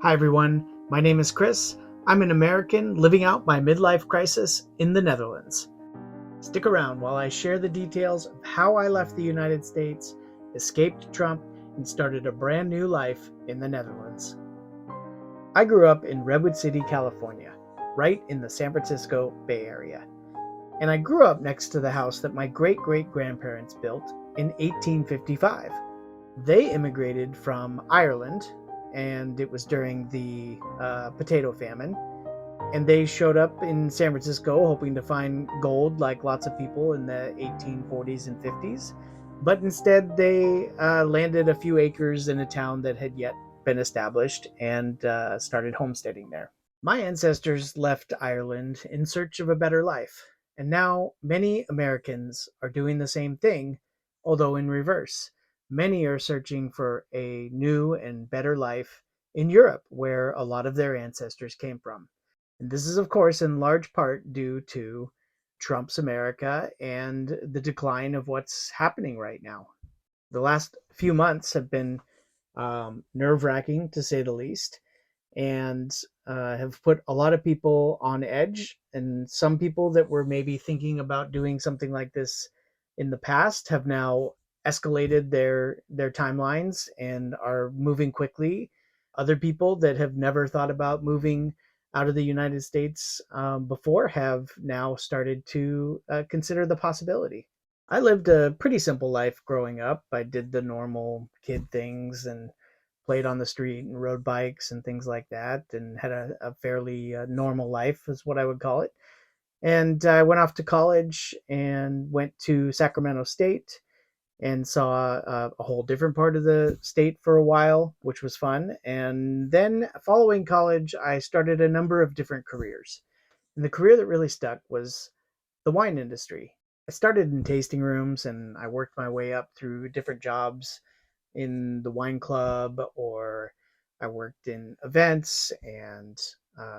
Hi everyone, my name is Chris. I'm an American living out my midlife crisis in the Netherlands. Stick around while I share the details of how I left the United States, escaped Trump, and started a brand new life in the Netherlands. I grew up in Redwood City, California, right in the San Francisco Bay Area. And I grew up next to the house that my great-great-grandparents built in 1855. They immigrated from Ireland, and it was during the potato famine. And they showed up in San Francisco hoping to find gold like lots of people in the 1840s and 50s. But instead, they landed a few acres in a town that had yet been established and started homesteading there. My ancestors left Ireland in search of a better life, and now many Americans are doing the same thing, although in reverse. Many are searching for a new and better life in Europe, where a lot of their ancestors came from. And this is, of course, in large part due to Trump's America and the decline of what's happening right now. The last few months have been nerve wracking, to say the least, and have put a lot of people on edge. And some people that were maybe thinking about doing something like this in the past have now escalated their timelines and are moving quickly. Other people that have never thought about moving out of the United States before have now started to consider the possibility. I lived a pretty simple life growing up. I did the normal kid things and played on the street and rode bikes and things like that, and had a fairly normal life, is what I would call it. And I went off to college and went to Sacramento State and saw a whole different part of the state for a while, which was fun. And then following college, I started a number of different careers. And the career that really stuck was the wine industry. I started in tasting rooms and I worked my way up through different jobs in the wine club, or I worked in events and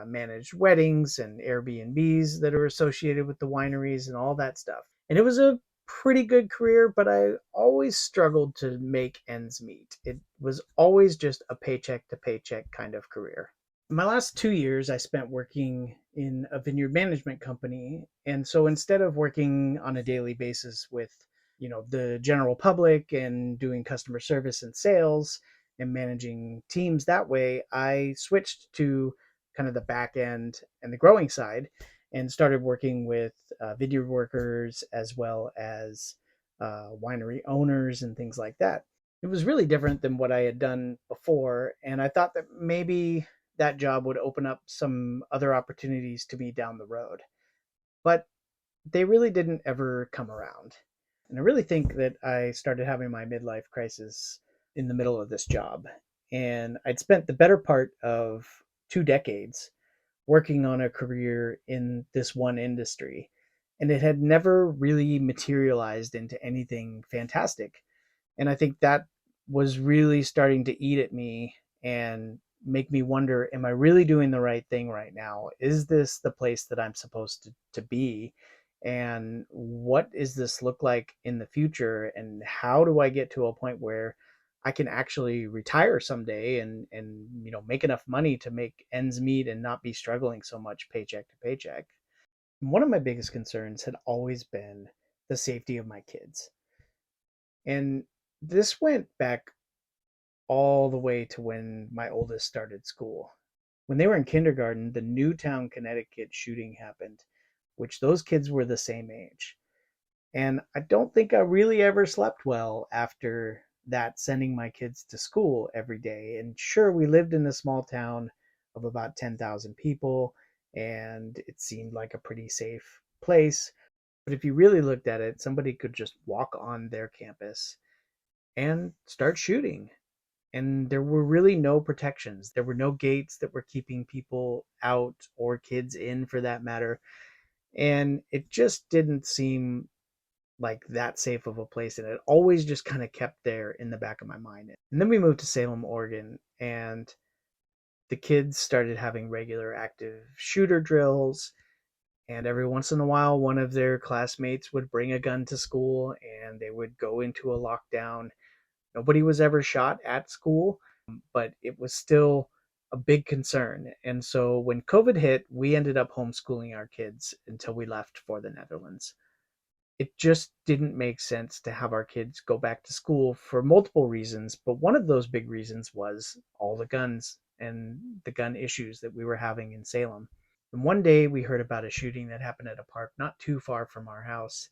managed weddings and Airbnbs that are associated with the wineries and all that stuff. And it was a pretty good career, but I always struggled to make ends meet. It was always just a paycheck to paycheck kind of career. My last 2 years I spent working in a vineyard management company. And so instead of working on a daily basis with the general public and doing customer service and sales and managing teams that way, I switched to kind of the back end and the growing side and started working with vineyard workers as well as winery owners and things like that. It was really different than what I had done before, and I thought that maybe that job would open up some other opportunities to me down the road. But they really didn't ever come around. And I really think that I started having my midlife crisis in the middle of this job. And I'd spent the better part of 2 decades working on a career in this one industry. And it had never really materialized into anything fantastic. And I think that was really starting to eat at me and make me wonder, am I really doing the right thing right now? Is this the place that I'm supposed to be? And what does this look like in the future? And how do I get to a point where I can actually retire someday and make enough money to make ends meet and not be struggling so much paycheck to paycheck? One of my biggest concerns had always been the safety of my kids. And this went back all the way to when my oldest started school. When they were in kindergarten, the Newtown, Connecticut shooting happened, which those kids were the same age. And I don't think I really ever slept well after that, sending my kids to school every day. And sure, we lived in a small town of about 10,000 people, and it seemed like a pretty safe place. But if you really looked at it, somebody could just walk on their campus and start shooting. And there were really no protections. There were no gates that were keeping people out or kids in for that matter. And it just didn't seem like that safe of a place. And it always just kind of kept there in the back of my mind. And then we moved to Salem, Oregon, and the kids started having regular active shooter drills. And every once in a while, one of their classmates would bring a gun to school and they would go into a lockdown. Nobody was ever shot at school, but it was still a big concern. And so when COVID hit, we ended up homeschooling our kids until we left for the Netherlands. It just didn't make sense to have our kids go back to school for multiple reasons. But one of those big reasons was all the guns and the gun issues that we were having in Salem. And one day we heard about a shooting that happened at a park not too far from our house.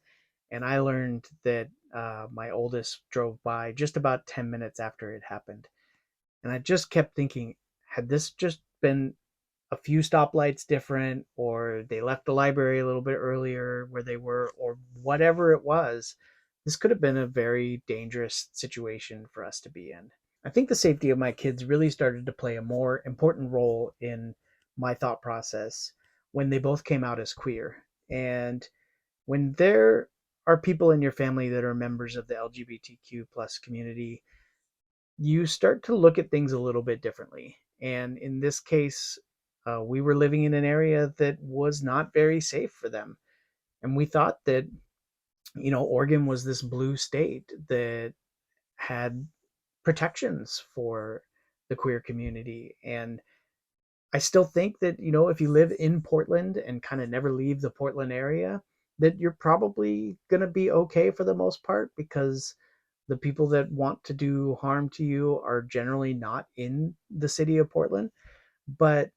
And I learned that my oldest drove by just about 10 minutes after it happened. And I just kept thinking, had this just been a few stoplights different, or they left the library a little bit earlier where they were, or whatever it was, this could have been a very dangerous situation for us to be in. I think the safety of my kids really started to play a more important role in my thought process when they both came out as queer. And when there are people in your family that are members of the LGBTQ plus community, you start to look at things a little bit differently. And in this case, we were living in an area that was not very safe for them. And we thought that, Oregon was this blue state that had protections for the queer community. And I still think that, if you live in Portland and kind of never leave the Portland area, that you're probably going to be okay for the most part, because the people that want to do harm to you are generally not in the city of Portland. But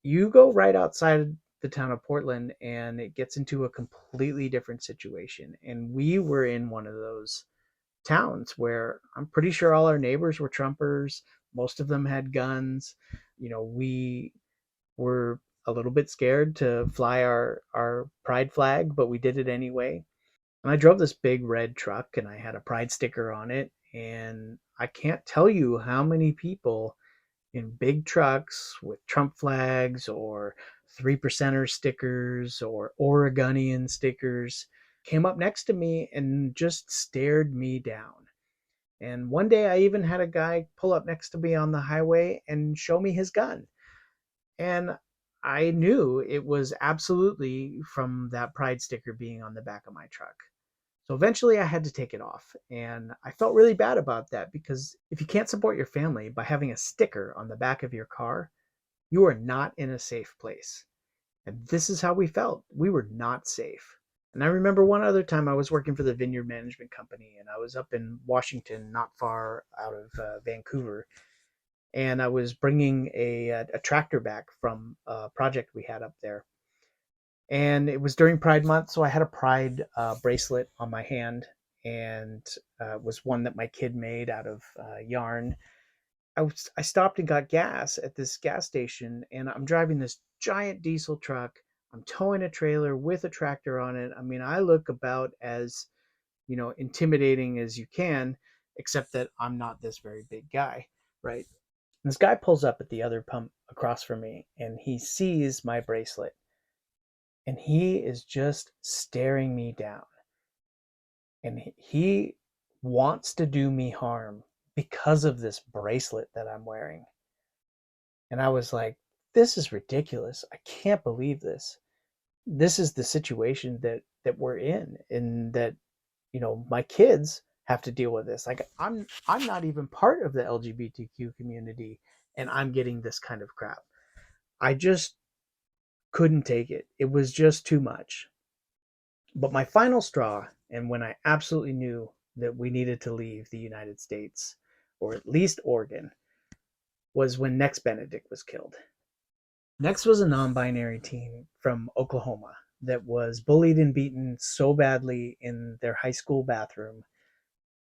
you go right outside the town of Portland and it gets into a completely different situation. And we were in one of those towns where I'm pretty sure all our neighbors were Trumpers. Most of them had guns. We were a little bit scared to fly our pride flag, but we did it anyway. And I drove this big red truck and I had a pride sticker on it. And I can't tell you how many people in big trucks with Trump flags or 3% stickers or Oregonian stickers came up next to me and just stared me down. And one day I even had a guy pull up next to me on the highway and show me his gun. And I knew it was absolutely from that pride sticker being on the back of my truck. So eventually I had to take it off. And I felt really bad about that, because if you can't support your family by having a sticker on the back of your car, you are not in a safe place. And this is how we felt. We were not safe. And I remember one other time I was working for the Vineyard Management Company, and I was up in Washington, not far out of Vancouver. And I was bringing a tractor back from a project we had up there. And it was during Pride Month, so I had a Pride bracelet on my hand, and it was one that my kid made out of yarn. I stopped and got gas at this gas station, and I'm driving this giant diesel truck. I'm towing a trailer with a tractor on it. I mean, I look about as, intimidating as you can, except that I'm not this very big guy, right? And this guy pulls up at the other pump across from me, and he sees my bracelet, and he is just staring me down. And he wants to do me harm because of this bracelet that I'm wearing. And I was like, this is ridiculous. I can't believe this. This is the situation that we're in, and that, my kids have to deal with this. Like, I'm not even part of the LGBTQ community, and I'm getting this kind of crap. I just couldn't take it. It was just too much. But my final straw, and when I absolutely knew that we needed to leave the United States, or at least Oregon, was when Next Benedict was killed. Next was a non binary teen from Oklahoma that was bullied and beaten so badly in their high school bathroom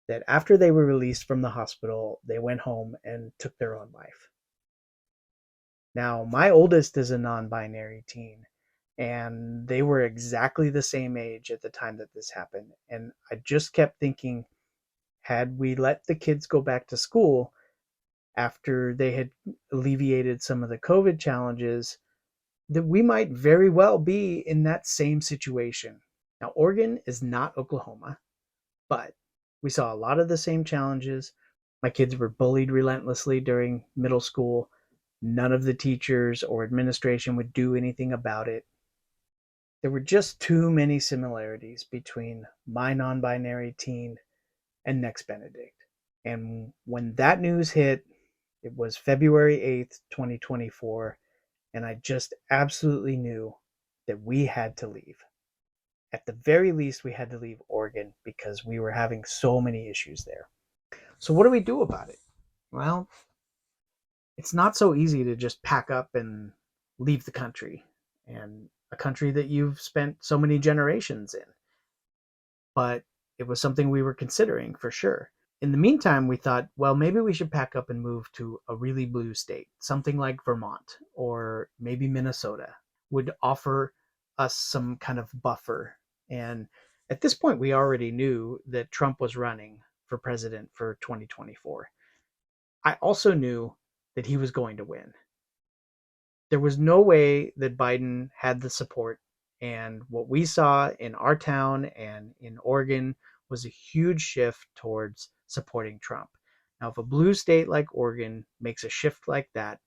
that after they were released from the hospital, they went home and took their own life. Now, my oldest is a non binary teen, and they were exactly the same age at the time that this happened. And I just kept thinking, had we let the kids go back to school after they had alleviated some of the COVID challenges, that we might very well be in that same situation. Now, Oregon is not Oklahoma, but we saw a lot of the same challenges. My kids were bullied relentlessly during middle school. None of the teachers or administration would do anything about it. There were just too many similarities between my non binary teen and Next Benedict. And when that news hit, It was February 8th, 2024, and I just absolutely knew that we had to leave. At the very least, we had to leave Oregon because we were having so many issues there. So, what do we do about it? Well, it's not so easy to just pack up and leave the country, and a country that you've spent so many generations in. But it was something we were considering for sure. In the meantime, we thought, well, maybe we should pack up and move to a really blue state, something like Vermont or maybe Minnesota would offer us some kind of buffer. And at this point, we already knew that Trump was running for president for 2024. I also knew that he was going to win. There was no way that Biden had the support. And what we saw in our town and in Oregon was a huge shift towards supporting Trump. Now, if a blue state like Oregon makes a shift like that,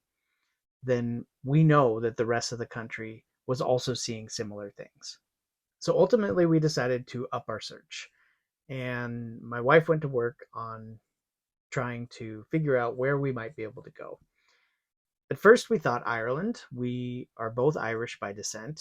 then we know that the rest of the country was also seeing similar things. So ultimately, we decided to up our search. And my wife went to work on trying to figure out where we might be able to go. At first, we thought Ireland. We are both Irish by descent,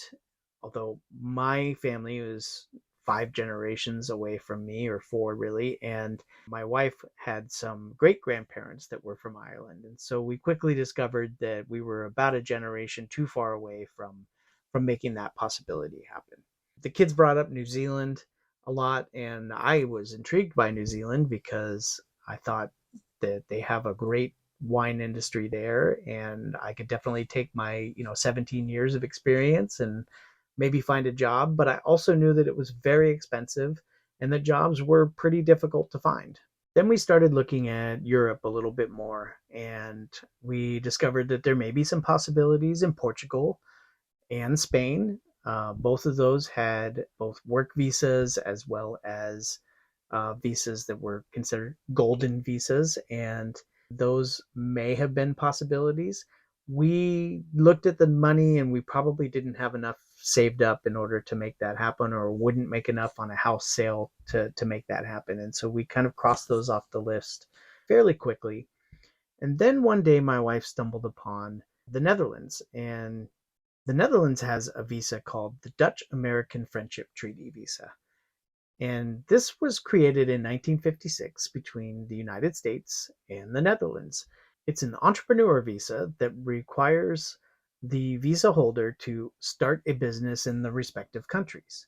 although my family is 5 generations away from me, or four really, and my wife had some great grandparents that were from Ireland. And so we quickly discovered that we were about a generation too far away from making that possibility happen. The kids brought up New Zealand a lot, and I was intrigued by New Zealand because I thought that they have a great wine industry there, and I could definitely take my 17 years of experience and maybe find a job. But I also knew that it was very expensive and that jobs were pretty difficult to find. Then we started looking at Europe a little bit more, and we discovered that there may be some possibilities in Portugal and Spain. Both of those had both work visas as well as visas that were considered golden visas, and those may have been possibilities. We looked at the money and we probably didn't have enough saved up in order to make that happen, or wouldn't make enough on a house sale to make that happen. And so we kind of crossed those off the list fairly quickly. And then one day my wife stumbled upon the Netherlands, and the Netherlands has a visa called the Dutch American Friendship Treaty visa. And this was created in 1956 between the United States and the Netherlands. It's an entrepreneur visa that requires the visa holder to start a business in the respective countries.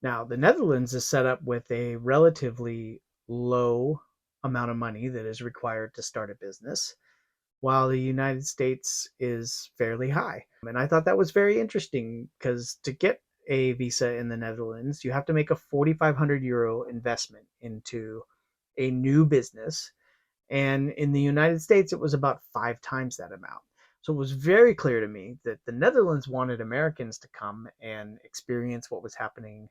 Now, the Netherlands is set up with a relatively low amount of money that is required to start a business, while the United States is fairly high. And I thought that was very interesting because to get a visa in the Netherlands, you have to make a 4,500 euro investment into a new business. And in the United States, it was about 5 times that amount. So it was very clear to me that the Netherlands wanted Americans to come and experience what was happening.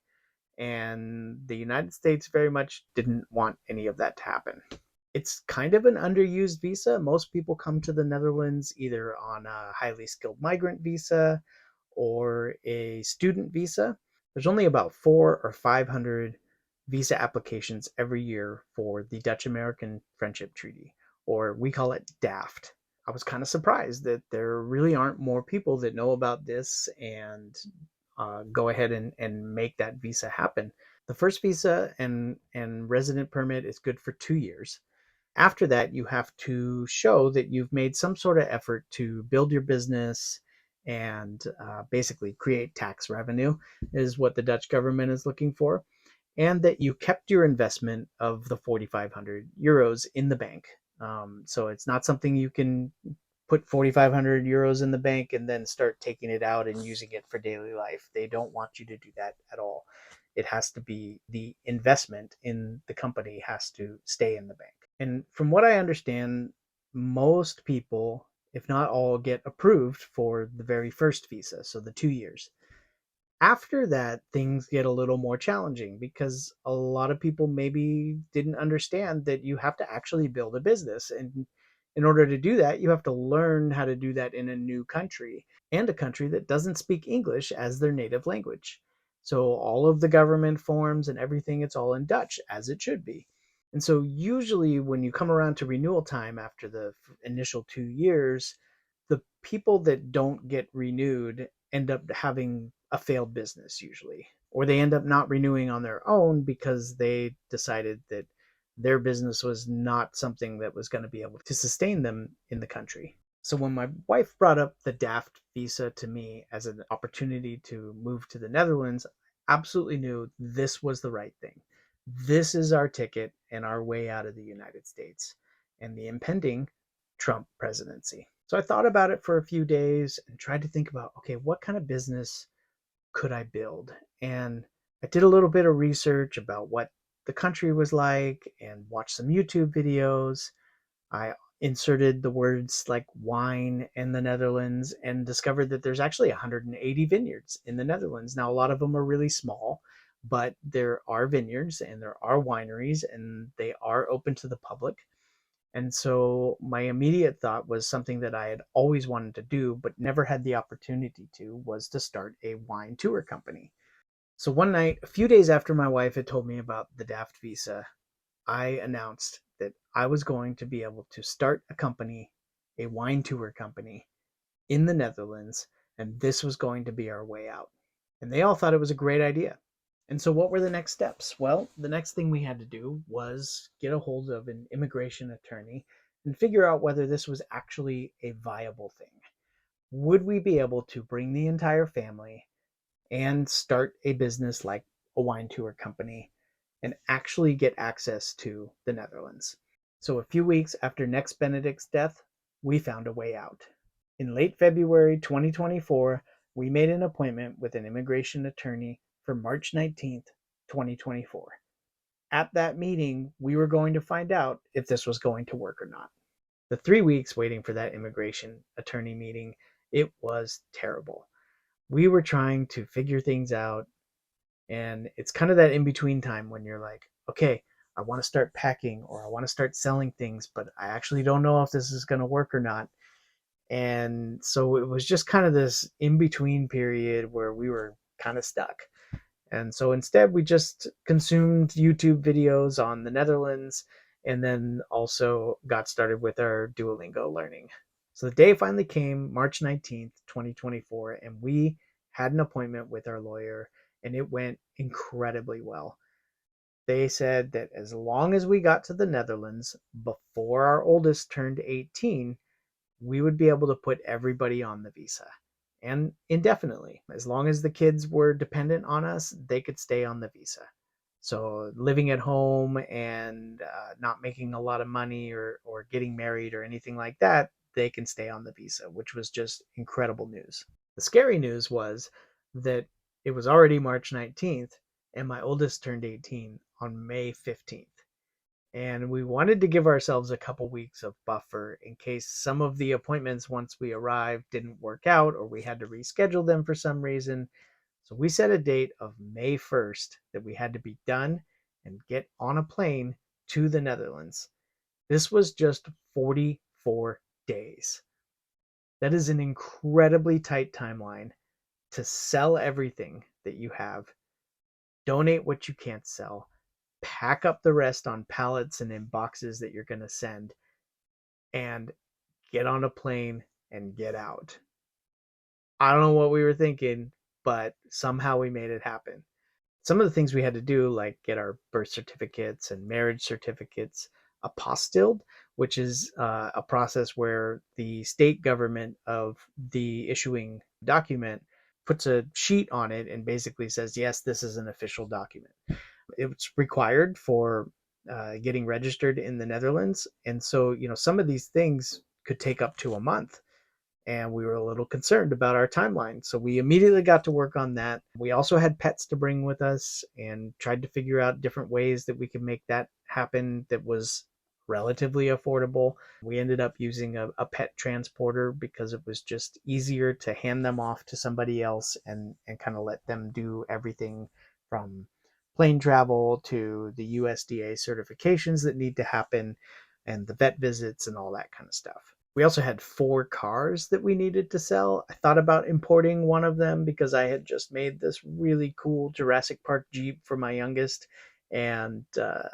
And the United States very much didn't want any of that to happen. It's kind of an underused visa. Most people come to the Netherlands either on a highly skilled migrant visa or a student visa. There's only about 400 or 500 visa applications every year for the Dutch American Friendship Treaty, or we call it DAFT. I was kind of surprised that there really aren't more people that know about this and go ahead and make that visa happen. The first visa and resident permit is good for 2 years. After that, you have to show that you've made some sort of effort to build your business and basically create tax revenue, is what the Dutch government is looking for, and that you kept your investment of the 4,500 euros in the bank. So it's not something you can put 4,500 euros in the bank and then start taking it out and using it for daily life. They don't want you to do that at all. It has to be the investment in the company has to stay in the bank. And from what I understand, most people, if not all, get approved for the very first visa, so the 2 years. After that, things get a little more challenging because a lot of people maybe didn't understand that you have to actually build a business. And in order to do that, you have to learn how to do that in a new country, and a country that doesn't speak English as their native language. So all of the government forms and everything, it's all in Dutch, as it should be. And so usually when you come around to renewal time after the initial 2 years, the people that don't get renewed end up having a failed business usually, or they end up not renewing on their own because they decided that their business was not something that was going to be able to sustain them in the country. So when my wife brought up the DAFT visa to me as an opportunity to move to the Netherlands, I absolutely knew this was the right thing. This is our ticket and our way out of the United States and the impending Trump presidency. So I thought about it for a few days and tried to think about, okay, what kind of business could I build? And I did a little bit of research about what the country was like and watched some YouTube videos. I inserted the words like wine in the Netherlands and discovered that there's actually 180 vineyards in the Netherlands. Now, a lot of them are really small, but there are vineyards and there are wineries and they are open to the public. And so my immediate thought was something that I had always wanted to do, but never had the opportunity to, was to start a wine tour company. So one night, a few days after my wife had told me about the DAFT visa, I announced that I was going to be able to start a company, a wine tour company in the Netherlands, and this was going to be our way out. And they all thought it was a great idea. And so, what were the next steps? Well, the next thing we had to do was get a hold of an immigration attorney and figure out whether this was actually a viable thing. Would we be able to bring the entire family and start a business like a wine tour company and actually get access to the Netherlands? So, a few weeks after Next Benedict's death, we found a way out. In late February 2024, we made an appointment with an immigration attorney for March 19th, 2024. At that meeting, we were going to find out if this was going to work or not. The 3 weeks waiting for that immigration attorney meeting, it was terrible. We were trying to figure things out, and it's kind of that in between time when you're like, okay, I want to start packing or I want to start selling things, but I actually don't know if this is going to work or not. And so it was just kind of this in between period where we were kind of stuck. And so instead, we just consumed YouTube videos on the Netherlands and then also got started with our Duolingo learning. So the day finally came, March 19th, 2024, and we had an appointment with our lawyer, and it went incredibly well. They said that as long as we got to the Netherlands before our oldest turned 18, we would be able to put everybody on the visa and indefinitely. As long as the kids were dependent on us, they could stay on the visa. So living at home and not making a lot of money or getting married or anything like that, they can stay on the visa, which was just incredible news. The scary news was that it was already March 19th and my oldest turned 18 on May 15th. And we wanted to give ourselves a couple weeks of buffer in case some of the appointments once we arrived didn't work out or we had to reschedule them for some reason. So we set a date of May 1st that we had to be done and get on a plane to the Netherlands. This was just 44 days. That is an incredibly tight timeline to sell everything that you have, donate what you can't sell, pack up the rest on pallets and in boxes that you're going to send, and get on a plane and get out. I don't know what we were thinking, but somehow we made it happen. Some of the things we had to do, like get our birth certificates and marriage certificates apostilled, which is a process where the state government of the issuing document puts a sheet on it and basically says, yes, this is an official document. It's required for getting registered in the Netherlands. And so, some of these things could take up to a month. And we were a little concerned about our timeline. So we immediately got to work on that. We also had pets to bring with us and tried to figure out different ways that we could make that happen that was relatively affordable. We ended up using a pet transporter because it was just easier to hand them off to somebody else and kind of let them do everything from plane travel to the USDA certifications that need to happen and the vet visits and all that kind of stuff. We also had 4 cars that we needed to sell. I thought about importing one of them because I had just made this really cool Jurassic Park Jeep for my youngest, and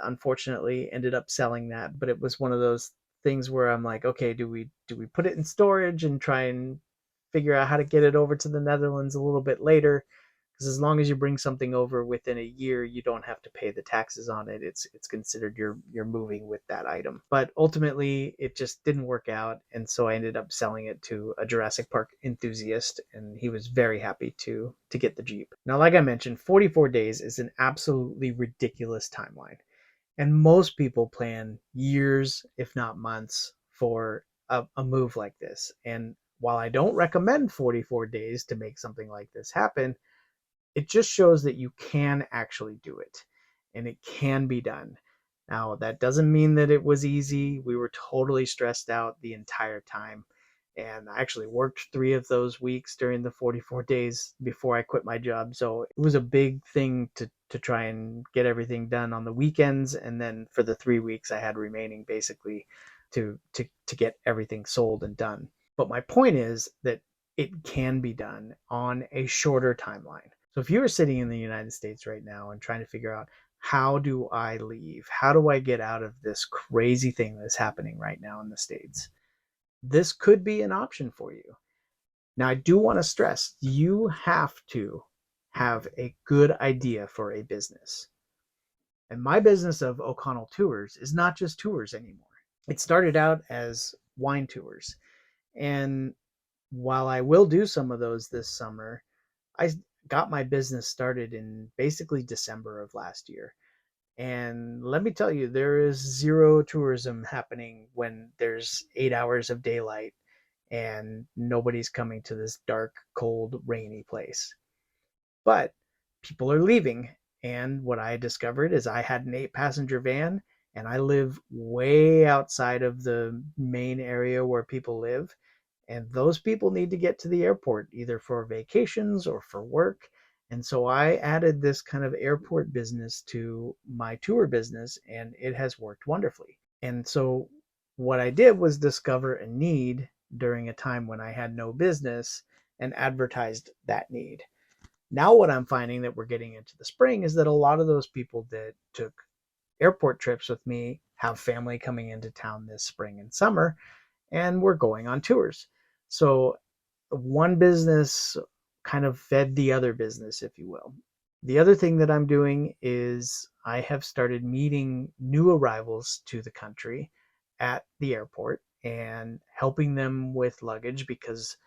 unfortunately ended up selling that. But it was one of those things where I'm like, okay, do we put it in storage and try and figure out how to get it over to the Netherlands a little bit later? Because as long as you bring something over within a year, you don't have to pay the taxes on it. It's considered you're moving with that item. But ultimately, it just didn't work out, and so I ended up selling it to a Jurassic Park enthusiast, and he was very happy to get the Jeep. Now, like I mentioned, 44 days is an absolutely ridiculous timeline, and most people plan years, if not months, for a move like this. And while I don't recommend 44 days to make something like this happen, it just shows that you can actually do it and it can be done. Now, that doesn't mean that it was easy. We were totally stressed out the entire time. And I actually worked 3 of those weeks during the 44 days before I quit my job. So it was a big thing to try and get everything done on the weekends. And then for the 3 weeks I had remaining, basically to get everything sold and done. But my point is that it can be done on a shorter timeline. So if you were sitting in the United States right now and trying to figure out, how do I leave? How do I get out of this crazy thing that's happening right now in the States? This could be an option for you. Now, I do want to stress, you have to have a good idea for a business. And my business of O'Connell Tours is not just tours anymore. It started out as wine tours. And while I will do some of those this summer, I got my business started in basically December of last year. And let me tell you, there is zero tourism happening when there's 8 hours of daylight and nobody's coming to this dark, cold, rainy place. But people are leaving. And what I discovered is I had an 8 passenger van and I live way outside of the main area where people live. And those people need to get to the airport either for vacations or for work. And so I added this kind of airport business to my tour business, and it has worked wonderfully. And so what I did was discover a need during a time when I had no business and advertised that need. Now, what I'm finding that we're getting into the spring is that a lot of those people that took airport trips with me have family coming into town this spring and summer, and we're going on tours. So one business kind of fed the other business, if you will. The other thing that I'm doing is I have started meeting new arrivals to the country at the airport and helping them with luggage, because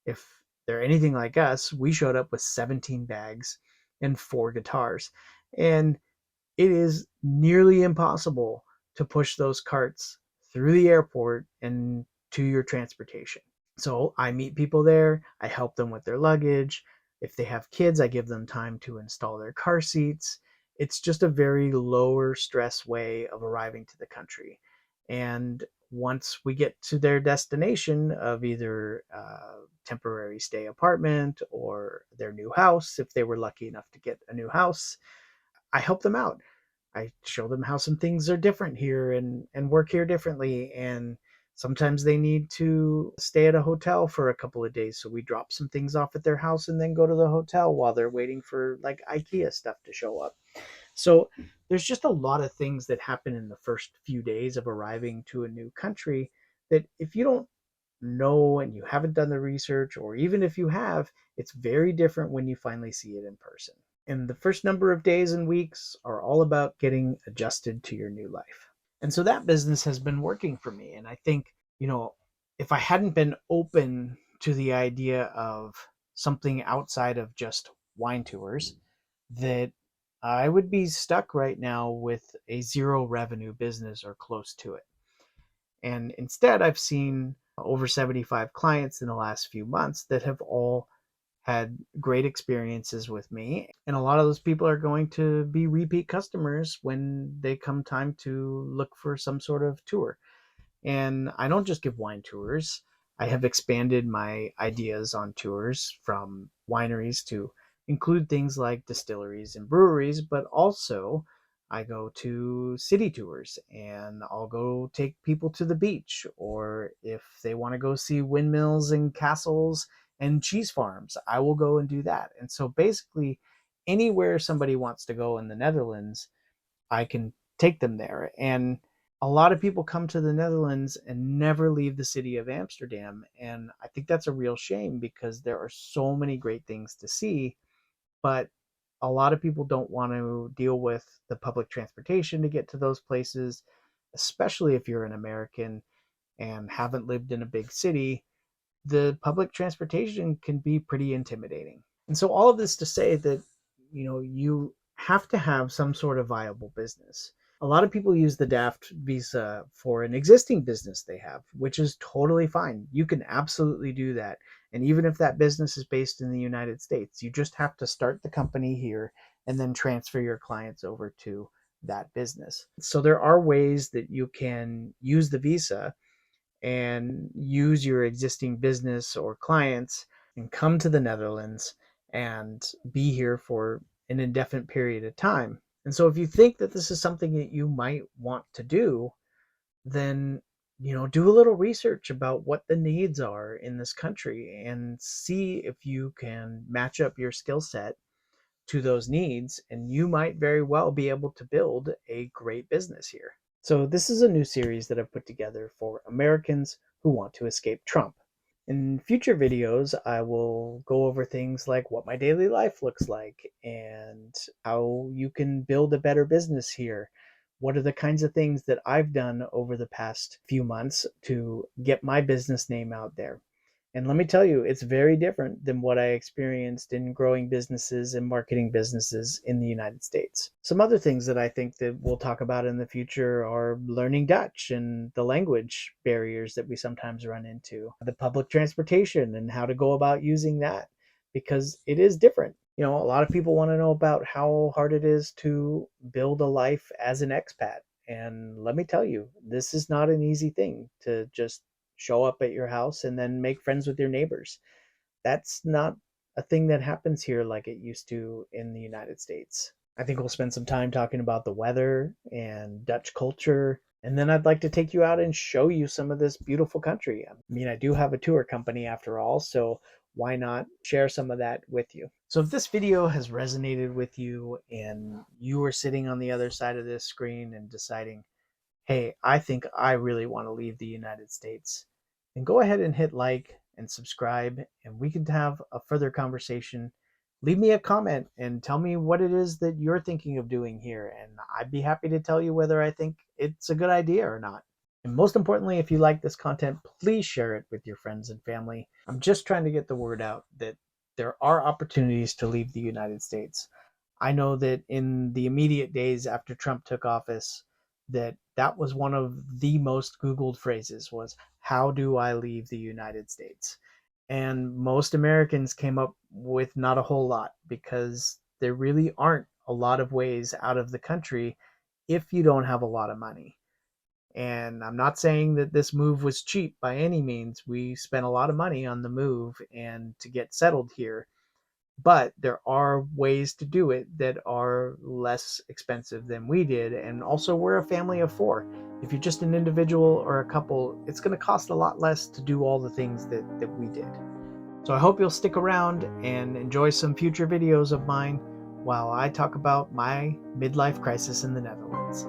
if they're anything like us, we showed up with 17 bags and 4 guitars. And it is nearly impossible to push those carts through the airport and to your transportation. So I meet people there, I help them with their luggage. If they have kids, I give them time to install their car seats. It's just a very lower stress way of arriving to the country. And once we get to their destination of either a temporary stay apartment or their new house, if they were lucky enough to get a new house, I help them out. I show them how some things are different here and work here differently. And sometimes they need to stay at a hotel for a couple of days. So we drop some things off at their house and then go to the hotel while they're waiting for like IKEA stuff to show up. So there's just a lot of things that happen in the first few days of arriving to a new country that if you don't know and you haven't done the research, or even if you have, it's very different when you finally see it in person. And the first number of days and weeks are all about getting adjusted to your new life. And so that business has been working for me. And I think, if I hadn't been open to the idea of something outside of just wine tours, that I would be stuck right now with a zero revenue business or close to it. And instead, I've seen over 75 clients in the last few months that have all had great experiences with me. And a lot of those people are going to be repeat customers when they come time to look for some sort of tour. And I don't just give wine tours. I have expanded my ideas on tours from wineries to include things like distilleries and breweries, but also I go to city tours and I'll go take people to the beach, or if they want to go see windmills and castles and cheese farms, I will go and do that. And so basically, anywhere somebody wants to go in the Netherlands, I can take them there. And a lot of people come to the Netherlands and never leave the city of Amsterdam. And I think that's a real shame because there are so many great things to see, but a lot of people don't want to deal with the public transportation to get to those places, especially if you're an American and haven't lived in a big city. The public transportation can be pretty intimidating. And so all of this to say that, you have to have some sort of viable business. A lot of people use the DAFT visa for an existing business they have, which is totally fine. You can absolutely do that. And even if that business is based in the United States, you just have to start the company here and then transfer your clients over to that business. So there are ways that you can use the visa and use your existing business or clients and come to the Netherlands and be here for an indefinite period of time. And so if you think that this is something that you might want to do, then do a little research about what the needs are in this country and see if you can match up your skill set to those needs, and you might very well be able to build a great business here. So, this is a new series that I've put together for Americans who want to escape Trump. In future videos, I will go over things like what my daily life looks like and how you can build a better business here. What are the kinds of things that I've done over the past few months to get my business name out there? And let me tell you, it's very different than what I experienced in growing businesses and marketing businesses in the United States. Some other things that I think that we'll talk about in the future are learning Dutch and the language barriers that we sometimes run into, the public transportation and how to go about using that, because it is different. A lot of people want to know about how hard it is to build a life as an expat. And let me tell you, this is not an easy thing to just show up at your house and then make friends with your neighbors. That's not a thing that happens here like it used to in the United States. I think we'll spend some time talking about the weather and Dutch culture. And then I'd like to take you out and show you some of this beautiful country. I mean, I do have a tour company after all, so why not share some of that with you? So if this video has resonated with you and you are sitting on the other side of this screen and deciding, hey, I think I really want to leave the United States, then go ahead and hit like and subscribe, and we can have a further conversation. Leave me a comment and tell me what it is that you're thinking of doing here, and I'd be happy to tell you whether I think it's a good idea or not. And most importantly, if you like this content, please share it with your friends and family. I'm just trying to get the word out that there are opportunities to leave the United States. I know that in the immediate days after Trump took office, that was one of the most Googled phrases was, how do I leave the United States? And most Americans came up with not a whole lot because there really aren't a lot of ways out of the country if you don't have a lot of money. And I'm not saying that this move was cheap by any means. We spent a lot of money on the move and to get settled here, but there are ways to do it that are less expensive than we did. And also, we're a family of four. If you're just an individual or a couple, it's going to cost a lot less to do all the things that we did. So I hope you'll stick around and enjoy some future videos of mine while I talk about my midlife crisis in the Netherlands.